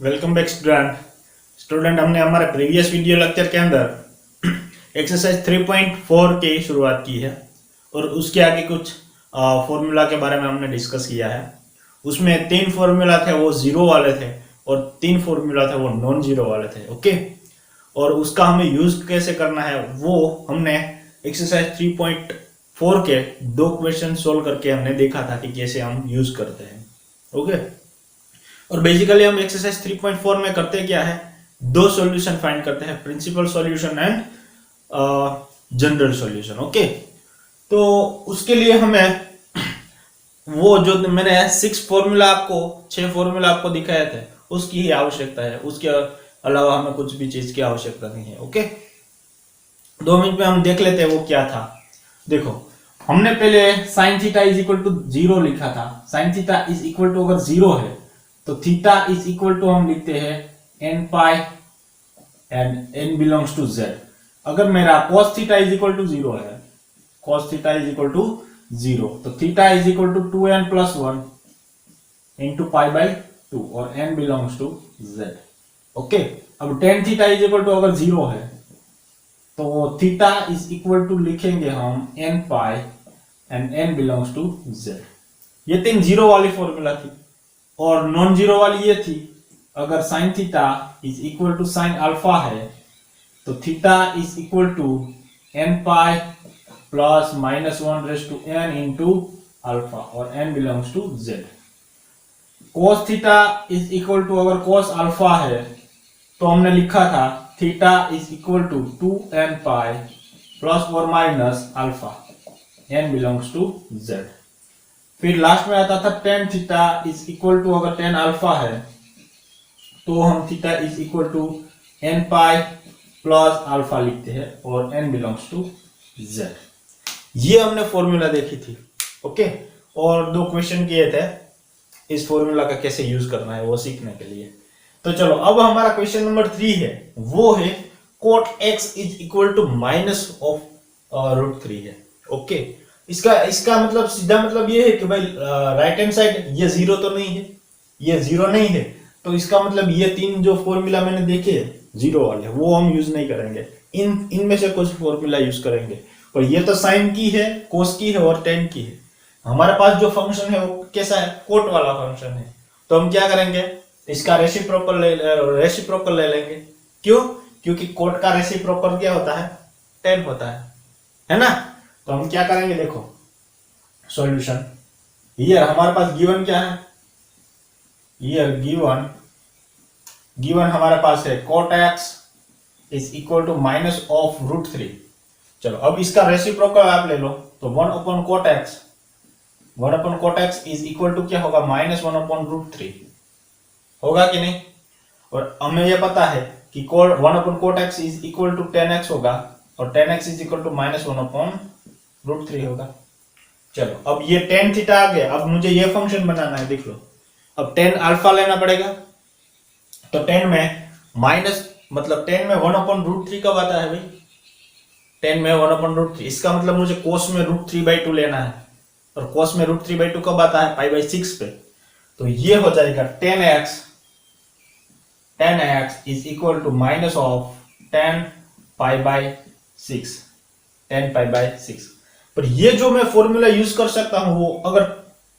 Welcome back student हमने हमारे previous video lecture के अंदर एक्सरसाइज 3.4 की शुरुआत की है और उसके आगे कुछ फॉर्मूला के बारे में हमने डिस्कस किया है। उसमें 3 फॉर्मूला थे वो जीरो वाले थे और 3 फॉर्मूला थे वो नॉन जीरो वाले थे। ओके, और उसका हमें यूज कैसे करना है वो हमने एक्सरसाइज 3.4 के 2 क्वेश्चन सोल्व करके हमने देखा था कि कैसे हम यूज करते हैं। ओके, और बेसिकली हम एक्सरसाइज 3.4 में करते क्या है, 2 सॉल्यूशन फाइंड करते हैं, principal solution and general solution. Okay, तो उसके लिए हमें वो जो मैंने 6 फॉर्मूला आपको दिखाए थे उसकी ही आवश्यकता है, उसके अलावा हमें कुछ भी चीज की आवश्यकता नहीं है। ओके, 2 मिनट में हम देख लेते हैं वो क्या था। देखो, हमने पहले sine theta is equal to 0 लिखा था। Sine theta is equal to अगर 0 है तो थीटा इज इक्वल टू हम लिखते हैं n pi and n belongs to z। अगर मेरा cos theta is equal to 0 है, cos theta is equal to 0, तो theta is equal to 2n plus 1 into pi by 2 और n belongs to z। Okay, अब tan theta is equal to अगर 0 है तो theta is equal to लिखेंगे हम n pi and n belongs to z। ये 3 zero वाली formula थी और नॉन जीरो वाली ये थी, अगर sine theta is equal to sine alpha है तो theta is equal to n pi plus minus 1 raise to n into alpha और n belongs to z। cos theta is equal to अगर cos alpha है तो हमने लिखा था theta is equal to 2n pi plus और minus alpha, n belongs to z। फिर last में आता था tan theta is equal to अगर tan अल्फा है तो हम theta is equal to n pi plus alpha लिखते हैं और n बिलोंग्स टू z। ये हमने फॉर्मूला देखी थी। ओके, और 2 क्वेश्चन किए थे इस फॉर्मूला का कैसे यूज करना है वो सीखने के लिए। तो चलो, अब हमारा क्वेश्चन नंबर 3 है, वो है cot x is equal to minus of √3 है। ओके, इसका मतलब सीधा मतलब ये है कि भाई राइट हैंड साइड ये 0 तो नहीं है, ये 0 नहीं है, तो इसका मतलब ये 3 जो फॉर्मूला मैंने देखे जीरो वाले वो हम यूज नहीं करेंगे, इनमें से कुछ फॉर्मूला यूज करेंगे। और ये तो साइन की है, कोस की है और टेन की है। हमारे पास जो फंक्शन है वो कैसा है, कोट वाला फंक्शन है, तो हम क्या करेंगे, इसका रेसिप्रोकल ले लेंगे। क्यों? क्योंकि कोट का रेसिप्रोकल क्या होता है, 10 होता है ना। तो हम क्या करेंगे, देखो सॉल्यूशन, हियर हमारे पास गिवन क्या है, हियर गिवन हमारे पास है cot x is equal to minus of √3। चलो, अब इसका रेसिप्रोकल आप ले लो, तो 1 upon cot x is equal to क्या होगा, माइनस 1 अपॉन √3 होगा कि नहीं। और हमें यह पता है कि 1 upon cot x is equal to 10x होगा और 10x is equal to minus 1 upon √3 होगा। चलो, अब ये tan थीटा आ गया, अब मुझे ये फंक्शन बनाना है। देख लो, अब tan अल्फा लेना पड़ेगा, तो 10 में माइनस मतलब 10 में 1 अपॉन √3 कब आता है भाई, 10 में 1 अपॉन √3, इसका मतलब मुझे कोस में √3/2 लेना है, और कोस में √3/2 कब आता है, पाई बाई 6 पे। तो ये हो जाएगा 10x is equal to minus of 10 pi by 6। पर ये जो मैं फॉर्मूला यूज कर सकता हूं वो अगर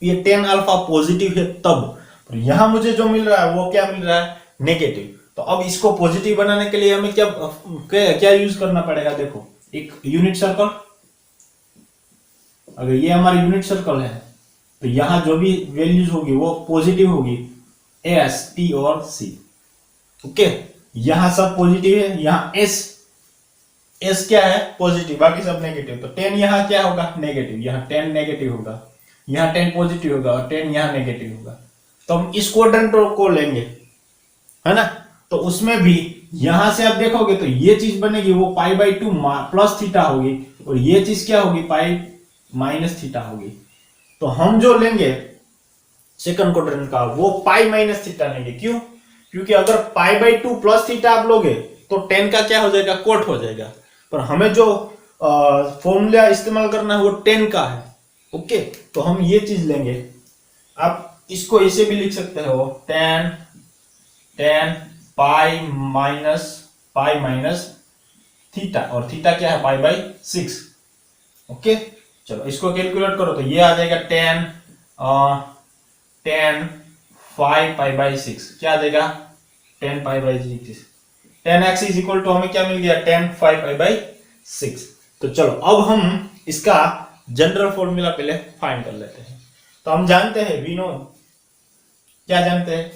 ये 10 अल्फा पॉजिटिव है तब, पर यहां मुझे जो मिल रहा है वो क्या मिल रहा है, नेगेटिव। तो अब इसको पॉजिटिव बनाने के लिए हमें क्या यूज करना पड़ेगा, देखो एक यूनिट सर्कल। अगर ये हमारा यूनिट सर्कल है तो यहां जो भी वैल्यूज होगी वो पॉजिटिव होगी, एस, टी और सी। ओके, यहां सब पॉजिटिव है, यहां एस क्या है, पॉजिटिव, बाकी सब नेगेटिव। तो 10 यहां क्या होगा, नेगेटिव, यहां 10 नेगेटिव होगा, यहां 10 पॉजिटिव होगा और 10 यहां नेगेटिव होगा। तो हम इस क्वाड्रेंट को लेंगे, है ना। तो उसमें भी यहां से आप देखोगे तो ये चीज बनेगी वो पाई बाई 2 प्लस थीटा होगी, और ये चीज क्या होगी, पाई माइनस थीटा होगी। तो हम जो लेंगे सेकंड क्वाड्रेंट का वो पाई माइनस थीटा लेंगे। क्यों? क्योंकि अगर पाई बाई 2 प्लस थीटा आप लोगे तो 10 का क्या हो जाएगा, कोट हो जाएगा। पर हमें जो फॉर्मूला इस्तेमाल करना है वो 10 का है। ओके, तो हम ये चीज लेंगे। आप इसको ऐसे भी लिख सकते हो, टेन पाई माइनस थीटा, और थीटा क्या है, पाई बाई 6। ओके, चलो इसको कैलकुलेट करो तो ये आ जाएगा टेन 5 पाई बाई 6, क्या आ जाएगा 10 pi by 6। 10x is equal to हमें क्या मिल गया, 10 5 पाई बाई 6। तो चलो अब हम इसका जनरल फॉर्मूला पहले फाइंड कर लेते हैं। तो हम जानते हैं, वी नो, क्या जानते हैं,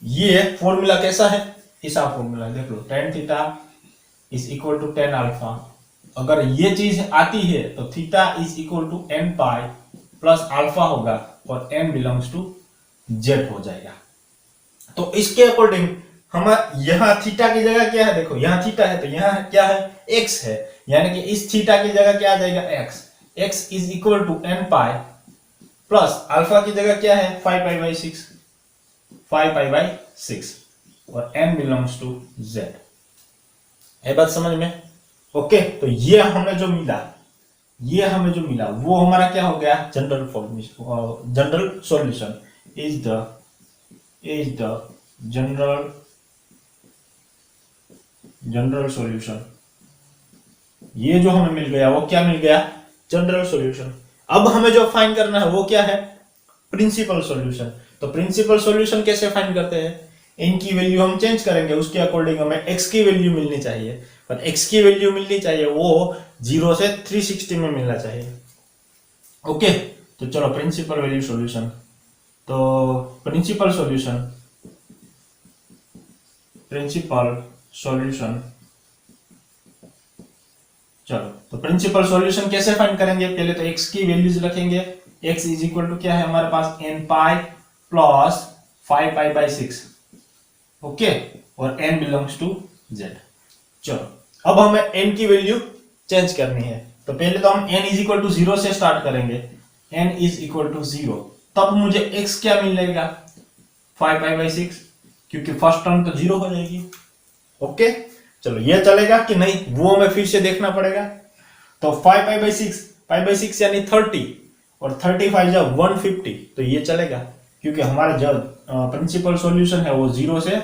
ये फॉर्मूला कैसा है, ऐसा फॉर्मूला देख लो, tan theta is equal to 10 alpha. अगर ये चीज आती है तो theta is equal to n pi plus alpha होगा और n बिलोंग्स टू z हो जाएगा। तो इसके अकॉर्डिंग हम यहां थीटा की जगह क्या है, देखो यहां थीटा है तो यहां क्या है, x है, यानी कि इस थीटा की जगह क्या आ जाएगा, x is equal to n pi plus alpha की जगह क्या है, 5 पाई बाई 6, 5 पाई बाई 6 और n बिलोंग्स टू z। है बात समझ में? ओके, तो ये हमें जो मिला वो हमारा क्या हो गया, general solution is the general solution. ये जो हमें मिल गया वो क्या मिल गया, जनरल सॉल्यूशन। अब हमें जो फाइंड करना है वो क्या है, प्रिंसिपल सॉल्यूशन। तो प्रिंसिपल सॉल्यूशन कैसे फाइंड करते हैं, इनकी वैल्यू हम चेंज करेंगे, उसके अकॉर्डिंग हमें x की वैल्यू मिलनी चाहिए, और x की वैल्यू मिलनी चाहिए वो 0 से 360 में मिलना चाहिए। ओके, तो चलो प्रिंसिपल वैल्यू सॉल्यूशन, तो प्रिंसिपल सॉल्यूशन, चलो तो प्रिंसिपल सॉल्यूशन कैसे फाइंड करेंगे, पहले तो x की वैल्यूज रखेंगे, x इज इक्वल टू क्या है हमारे पास, n pi plus 5 pi by 6, okay, और n बिलोंग्स टू z। चलो अब हमें n की वैल्यू चेंज करनी है, तो पहले तो हम n इज इक्वल टू 0 से स्टार्ट करेंगे, n इज इक्वल टू 0, तब मुझे x क्या मिलेगा, 5 पाई बाई 6, क्योंकि फर्स्ट टर्म तो 0 हो जाएगी। ओके, चलो ये चलेगा कि नहीं वो हमें फिर से देखना पड़ेगा। तो 5 पाई बाई 6 यानी 30, और 35 जब 150, तो ये चलेगा, क्योंकि हमारा जो प्रिंसिपल सॉल्यूशन है वो 0 से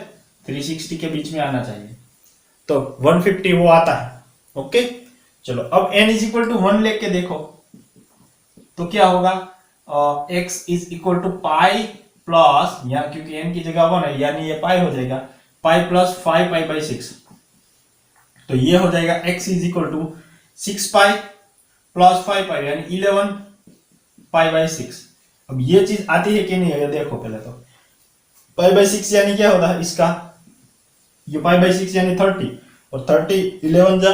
360 के बीच में आना चाहिए, तो 150 वो आता है। ओके, चलो अब n इज इक्वल टू 1 लेके देखो तो क्या होगा, x is equal to pi plus, यहाँ क्योंकि n की जगह 1 है यानी ये पाई हो जाएगा, पाई प्लस 5 पाई बाई 6, तो ये हो जाएगा x is equal to 6 pi plus 5 pi यानी 11 पाई बाई 6। अब ये चीज आती है कि नहीं है, देखो पहले तो पाई बाई 6 यानी क्या होता है इसका, ये पाई बाई 6 यानी 30, और 30 11 जा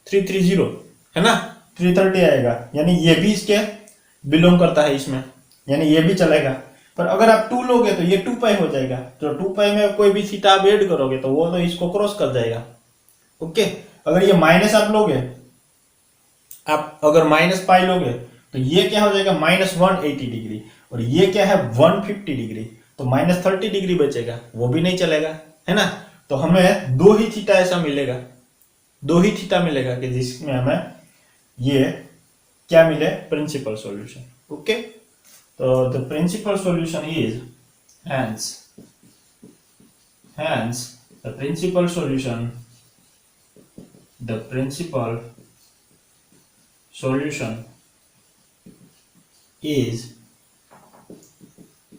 330 है ना, 330 आएगा, यानी ये भी इसके बिलोंग करता है इसमें, यानी ये भी चलेगा। पर अगर आप 2 लोगे तो ये 2 पाई हो जाएगा, तो 2 पाई में कोई भी थीटा आप ऐड करोगे तो वो तो इसको क्रॉस कर जाएगा। ओके, अगर ये माइनस आप लोगे, आप अगर माइनस पाई लोगे तो ये क्या हो जाएगा, माइनस 180 डिग्री, और ये क्या है 150 डिग्री, तो माइनस 30 डिग्री बचेगा, वो भी नहीं चलेगा, है ना। तो हमें 2 ही थीटा ऐसा मिलेगा, 2 ही थीटा मिलेगा कि जिसमें हमें ये क्या मिले, प्रिंसिपल सॉल्यूशन। ओके, तो the principal solution is hence the principal solution is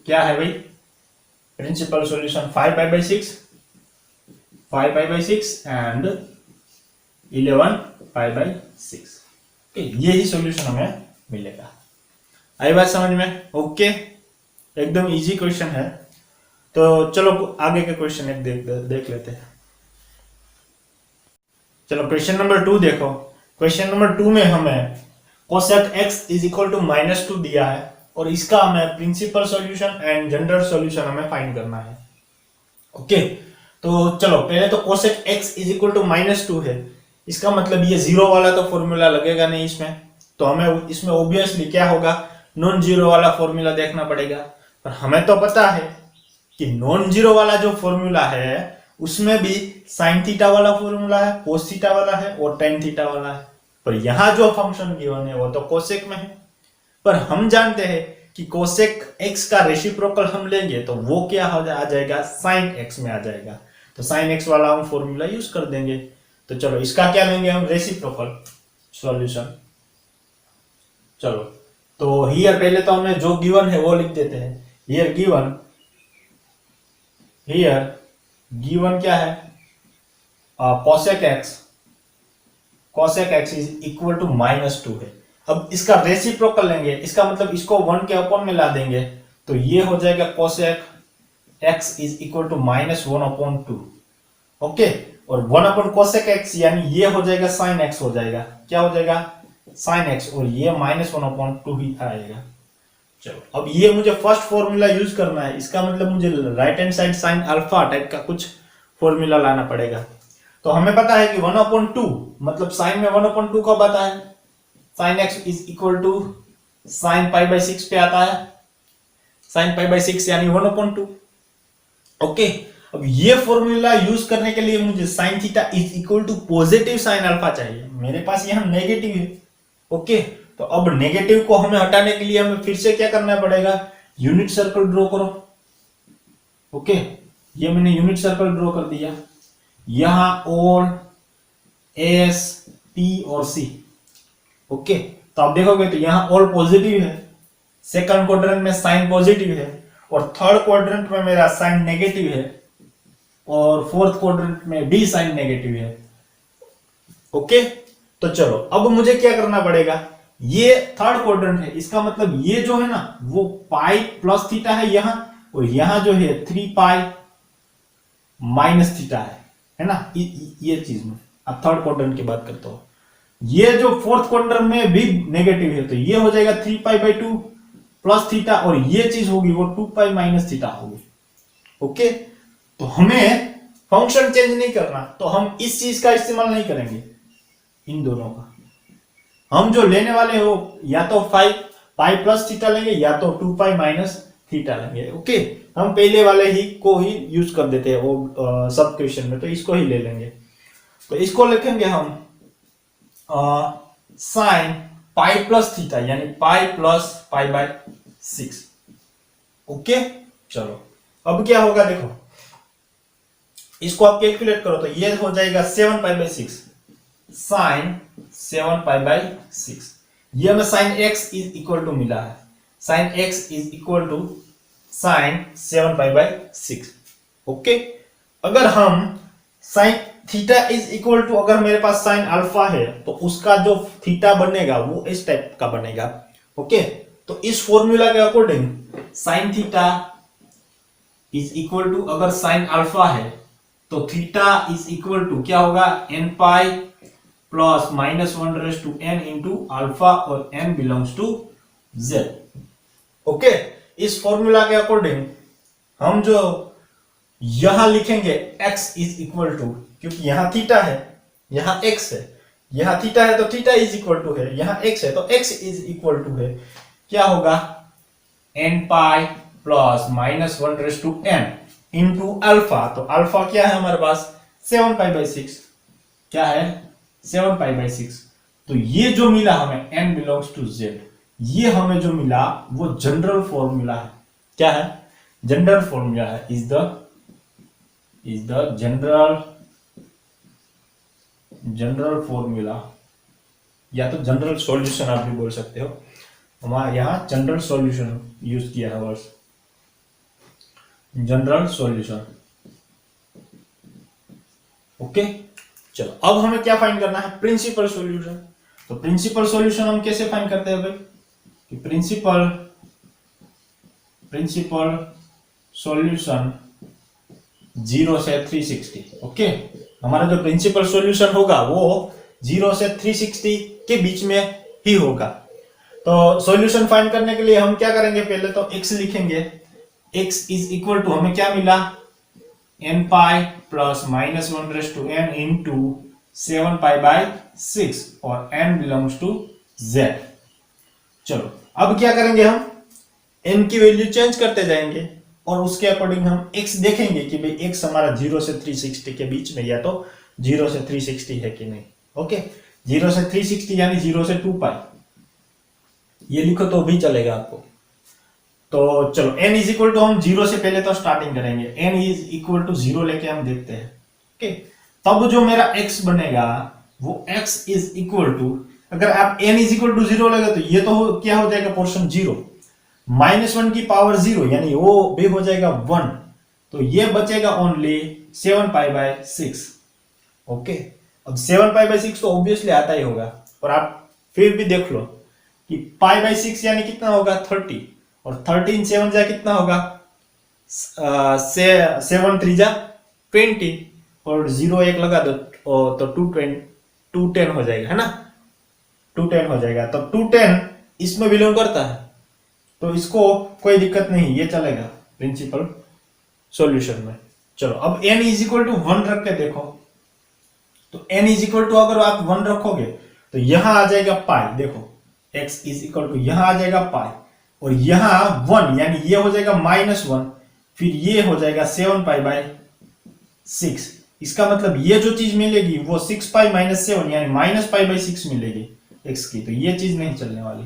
क्या है भाई, principal solution 5 pi by 6 and 11 pi by 6। ये ही सॉल्यूशन हमें मिलेगा। आई बात समझ में? ओके, एकदम इजी क्वेश्चन है। तो चलो आगे के क्वेश्चन एक देख लेते हैं। चलो क्वेश्चन नंबर 2 देखो। क्वेश्चन नंबर 2 में हमें cosec x is equal to -2 दिया है, और इसका हमें principal solution and general solution हमें फाइंड करना है। ओके, तो चलो पहले तो cosec x is equal to -2 है, इसका मतलब ये 0 वाला तो फॉर्मूला लगेगा नहीं इसमें, तो हमें इसमें ऑब्वियसली क्या होगा, नॉन जीरो वाला फॉर्मूला देखना पड़ेगा। पर हमें तो पता है कि नॉन जीरो वाला जो फॉर्मूला है उसमें भी साइन थीटा वाला फॉर्मूला है, कोस थीटा वाला है और टेन थीटा वाला है, पर यहाँ जो फंक्शन गिवन है वो तो कोसेक में है। पर हम जानते हैं कि कोसेक एक्स का रेसिप्रोकल हम लेंगे तो वो क्या आ जाएगा, साइन एक्स में आ जाएगा। तो साइन एक्स वाला हम फॉर्मूला यूज कर देंगे। तो चलो इसका क्या लेंगे हम, रेसिप्रोकल सॉल्यूशन। चलो तो हियर पहले तो हमें जो गिवन है वो लिख देते हैं। हियर गिवन क्या है, cosec x is equal to -2 है। अब इसका रेसिप्रोकल लेंगे, इसका मतलब इसको 1 के अपॉन में ला देंगे तो ये हो जाएगा cosec x is equal to -1/2। Okay, और 1 cosec x यानी ये हो जाएगा sin x हो जाएगा। क्या हो जाएगा, sin x, और ये -1/2 ही आएगा। चलो अब ये मुझे फर्स्ट फॉर्मूला यूज करना है, इसका मतलब मुझे right hand side sine alpha type का कुछ फॉर्मूला लाना पड़ेगा। तो हमें पता है कि 1/2 मतलब साइन में 1/2 कब आता है, sine x is equal to sine π/6 पे आता है, साइन π/6 यानी 1/2। ओके, अब ये फॉर्मूला यूज करने के लिए मुझे sine theta is equal to positive sine alpha चाहिए, मेरे पास यहां नेगेटिव है। ओके, तो अब नेगेटिव को हमें हटाने के लिए हमें फिर से क्या करना पड़ेगा, यूनिट सर्कल ड्रॉ करो। ओके, ये मैंने यूनिट सर्कल ड्रॉ कर दिया, यहां ऑल एस पी और सी। ओके, तो आप देखोगे तो यहां ऑल पॉजिटिव है, सेकंड क्वाड्रेंट में साइन पॉजिटिव है, और थर्ड क्वाड्रेंट में मेरा साइन नेगेटिव है, और फोर्थ क्वाड्रेंट में भी साइन नेगेटिव है। ओके, तो चलो अब मुझे क्या करना पड़ेगा, ये थर्ड क्वाड्रेंट है, इसका मतलब ये जो है ना वो पाई प्लस थीटा है यहां, और यहां जो है 3 पाई माइनस थीटा है ना, ये चीज में। अब थर्ड क्वाड्रेंट की बात करता हूं, ये जो फोर्थ क्वाड्रेंट में भी नेगेटिव है तो ये हो जाएगा 3π/2 प्लस थीटा, और ये चीज होगी वो 2π माइनस थीटा होगी। ओके, तो हमें फंक्शन चेंज नहीं करना, तो हम इस चीज का इस्तेमाल नहीं करेंगे, इन दोनों का हम जो लेने वाले हो या तो 5π प्लस थीटा लेंगे या तो 2π माइनस थीटा लेंगे। ओके, हम पहले वाले ही को ही यूज कर देते हैं वो सब क्वेश्चन में, तो इसको ही ले लेंगे। तो इसको लिखेंगे हम साइन पाई प्लस थीटा यानी पाई प्लस π/6। ओके, चलो अब क्या होगा देखो, इसको आप कैलकुलेट करो तो ये हो जाएगा 7π/6 साइन 7π/6। ये हमें sine x is equal to मिला है, sine x is equal to sine 7π/6। Okay, अगर हम sine theta is equal to, अगर मेरे पास साइन अल्फा है तो उसका जो थीटा बनेगा वो इस टाइप का बनेगा। ओके, तो इस फॉर्मूला के according sine theta is equal to, अगर साइन अल्फा है तो थीटा इज इक्वल टू क्या होगा, n plus -1/n into alpha, और n belongs to z। Okay, इस फॉर्मूला के अकॉर्डिंग हम जो यहां लिखेंगे x इज इक्वल टू, क्योंकि यहां थीटा है यहां x है, यहां थीटा है तो थीटा इज इक्वल टू है, यहां x है तो x इज इक्वल टू है, क्या होगा n plus -1/n into alpha. तो अल्फा क्या है हमारे पास 7π/6, क्या है 7π/6। तो ये जो मिला हमें n बिलोंग्स टू z, ये हमें जो मिला वो जनरल फॉर्मूला है। क्या है, जनरल फॉर्मूला है, इज द जनरल फॉर्मूला, या तो जनरल सॉल्यूशन आप भी बोल सकते हो, हमारे यहां जनरल सॉल्यूशन यूज किया है वर्ड, जनरल सॉल्यूशन। ओके, चलो अब हमें क्या फाइंड करना है, प्रिंसिपल सॉल्यूशन। तो प्रिंसिपल सॉल्यूशन हम कैसे फाइंड करते हैं भाई, कि प्रिंसिपल सॉल्यूशन 0 से 360। ओके, हमारा जो प्रिंसिपल सॉल्यूशन होगा वो 0 से 360 के बीच में ही होगा। तो सॉल्यूशन फाइंड करने के लिए हम क्या करेंगे, पहले तो x लिखेंगे, x इज इक्वल टू हमें क्या मिला, n प्लस -1/n इंटू 7π/6, और n बिलोंग्स टू z। चलो अब क्या करेंगे, हम n की वैल्यू चेंज करते जाएंगे, और उसके अकॉर्डिंग हम x देखेंगे कि भाई x हमारा 0 से 360 के बीच में, या तो 0 से 360 है कि नहीं। ओके, 0 से 360 यानी 0 से 2π, ये लिखो तो भी चलेगा आपको। तो चलो n इज इक्वल टू हम 0 से पहले तो स्टार्टिंग करेंगे, n इज इक्वल टू 0 लेके हम देखते हैं। ओके, तब जो मेरा x बनेगा वो x इज इक्वल टू, अगर आप n इज इक्वल टू 0 लगे तो ये तो क्या हो जाएगा पोर्शन 0, -1 की पावर 0 यानी वो भी हो जाएगा 1, तो ये बचेगा ओनली 7π/6। ओके, अब 7π/6 तो ऑब्वियसली आता ही होगा, और आप फिर भी देख लो कि π/6 यानी कितना होगा 30, और 13 7 जा कितना होगा 7 3 जा 20, और 0 1 लगा दो तो 210 हो जाएगा, है ना, 210 हो जाएगा। तो 210 इसमें बिलोंग करता है, तो इसको कोई दिक्कत नहीं, ये चलेगा प्रिंसिपल सॉल्यूशन में। चलो अब n इज इक्वल टू 1 रख के देखो, तो n इज इक्वल टू अगर आप 1 रखोगे तो यहां आ जाएगा पाई, देखो x इज इक्वल टू यहां आ जाएगा पाई, और यहां 1 यानी ये हो जाएगा -1, फिर ये हो जाएगा 7π/6। इसका मतलब ये जो चीज मिलेगी वो 6π - 7 यानी -π/6 मिलेगी x की, तो ये चीज नहीं चलने वाली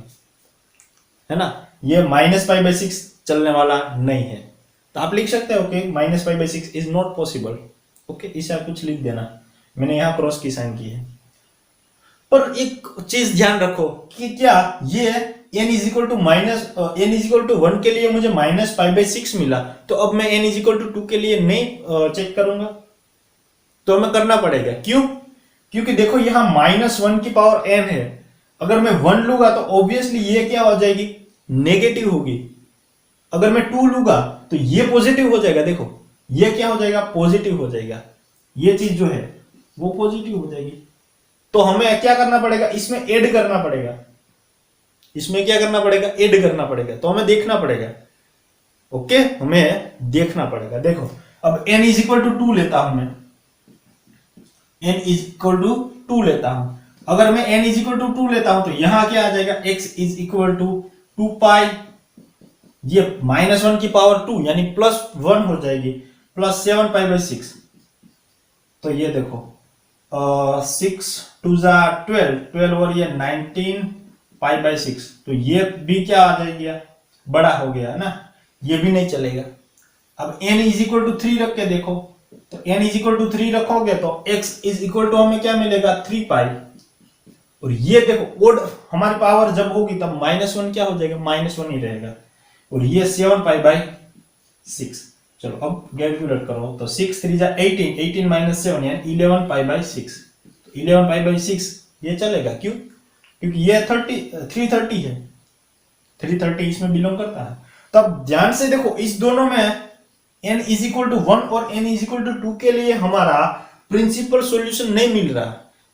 है ना, ये -π/6 चलने वाला नहीं है। तो आप लिख सकते हो कि -π/6 इज नॉट पॉसिबल। ओके, इसे आप कुछ लिख देना, मैंने यहां क्रॉस की साइन की है। पर एक चीज ध्यान रखो कि क्या ये n इज इक्वल टू -1 के लिए मुझे -π/6 मिला, तो अब मैं n इज इक्वल टू 2 के लिए नहीं चेक करूंगा, तो हमें करना पड़ेगा। क्यों? क्योंकि देखो यहां -1 की पावर n है, अगर मैं 1 लूंगा तो ऑब्वियसली ये क्या हो जाएगी, नेगेटिव होगी। अगर मैं 2 लूंगा तो ये पॉजिटिव हो जाएगा, देखो ये क्या हो जाएगा, पॉजिटिव हो जाएगा, ये चीज जो है वो पॉजिटिव हो जाएगी। तो हमें क्या करना पड़ेगा, इसमें ऐड करना पड़ेगा, इसमें क्या करना पड़ेगा, ऐड करना पड़ेगा, तो हमें देखना पड़ेगा। ओके, हमें देखना पड़ेगा। देखो अब n इज इक्वल टू 2 लेता हूं मैं, n इज इक्वल टू 2 लेता हूं, अगर मैं n इज इक्वल टू 2 लेता हूं तो यहां क्या आ जाएगा, x इज इक्वल टू 2π, ये -1 की पावर 2 यानी +1 हो जाएगी, प्लस 7π/6। तो ये देखो 6 2 जा 12 और ये 19π/6, तो ये भी क्या आ जाएगी, बड़ा हो गया है ना, ये भी नहीं चलेगा। अब n इज इक्वल टू 3 रख के देखो, तो n इज इक्वल टू 3 रखोगे तो x इज इक्वल टू हमें क्या मिलेगा 3π, और ये देखो ओड हमारी पावर जब होगी तब -1 क्या हो जाएगा, -1 ही रहेगा, और ये 7π/6। चलो अब कैलकुलेट करो, तो 6 3 जा 18, 18 - 7 यानी 11π/6, तो 11π/6 ये चलेगा। क्यों? क्योंकि ये 330 है, 330 इसमें बिलोंग करता है। तो अब ध्यान से देखो, इस दोनों में n इज इक्वल टू 1 और n इज इक्वल टू 2 के लिए हमारा प्रिंसिपल सॉल्यूशन नहीं मिल रहा,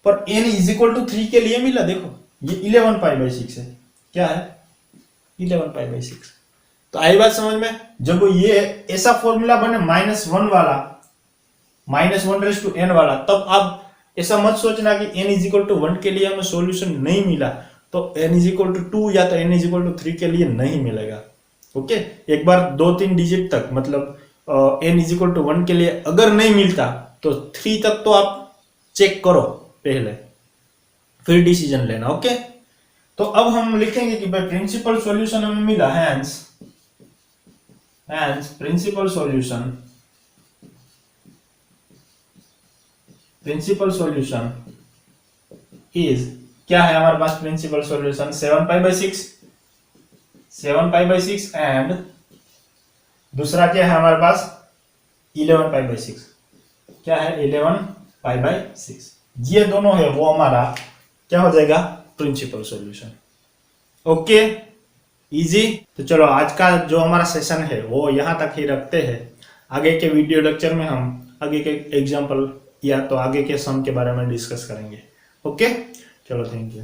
पर n इज इक्वल टू 3 के लिए मिला। देखो ये 11π/6 है, क्या है 11π/6। तो आई बात समझ में, जब ये ऐसा फॉर्मूला बने -1 वाला, -1n वाला, तब आप ऐसा मत सोचना कि n इज इक्वल टू 1 के लिए हमें सॉल्यूशन नहीं मिला तो n इज इक्वल टू 2 या तो n इज इक्वल टू 3 के लिए नहीं मिलेगा। ओके, एक बार 2-3 डिजिट तक, मतलब n इज इक्वल टू 1 के लिए अगर नहीं मिलता तो 3 तक तो आप चेक करो पहले, फिर डिसीजन लेना। ओके, तो अब हम लिखेंगे कि भाई प्रिंसिपल सॉल्यूशन हमें मिला, हैंस प्रिंसिपल सॉल्यूशन इज, क्या है हमारे पास प्रिंसिपल सॉल्यूशन 7π/6 एंड दूसरा क्या है हमारे पास 11π/6, क्या है 11π/6, ये दोनों है वो हमारा क्या हो जाएगा प्रिंसिपल सॉल्यूशन। Okay, easy. तो चलो आज का जो हमारा सेशन है वो यहाँ तक ही रखते हैं, आगे के वीडियो लेक्चर में हम आगे के एग्जांपल या तो आगे के सम के बारे में डिस्कस करेंगे। ओके, चलो थैंक यू।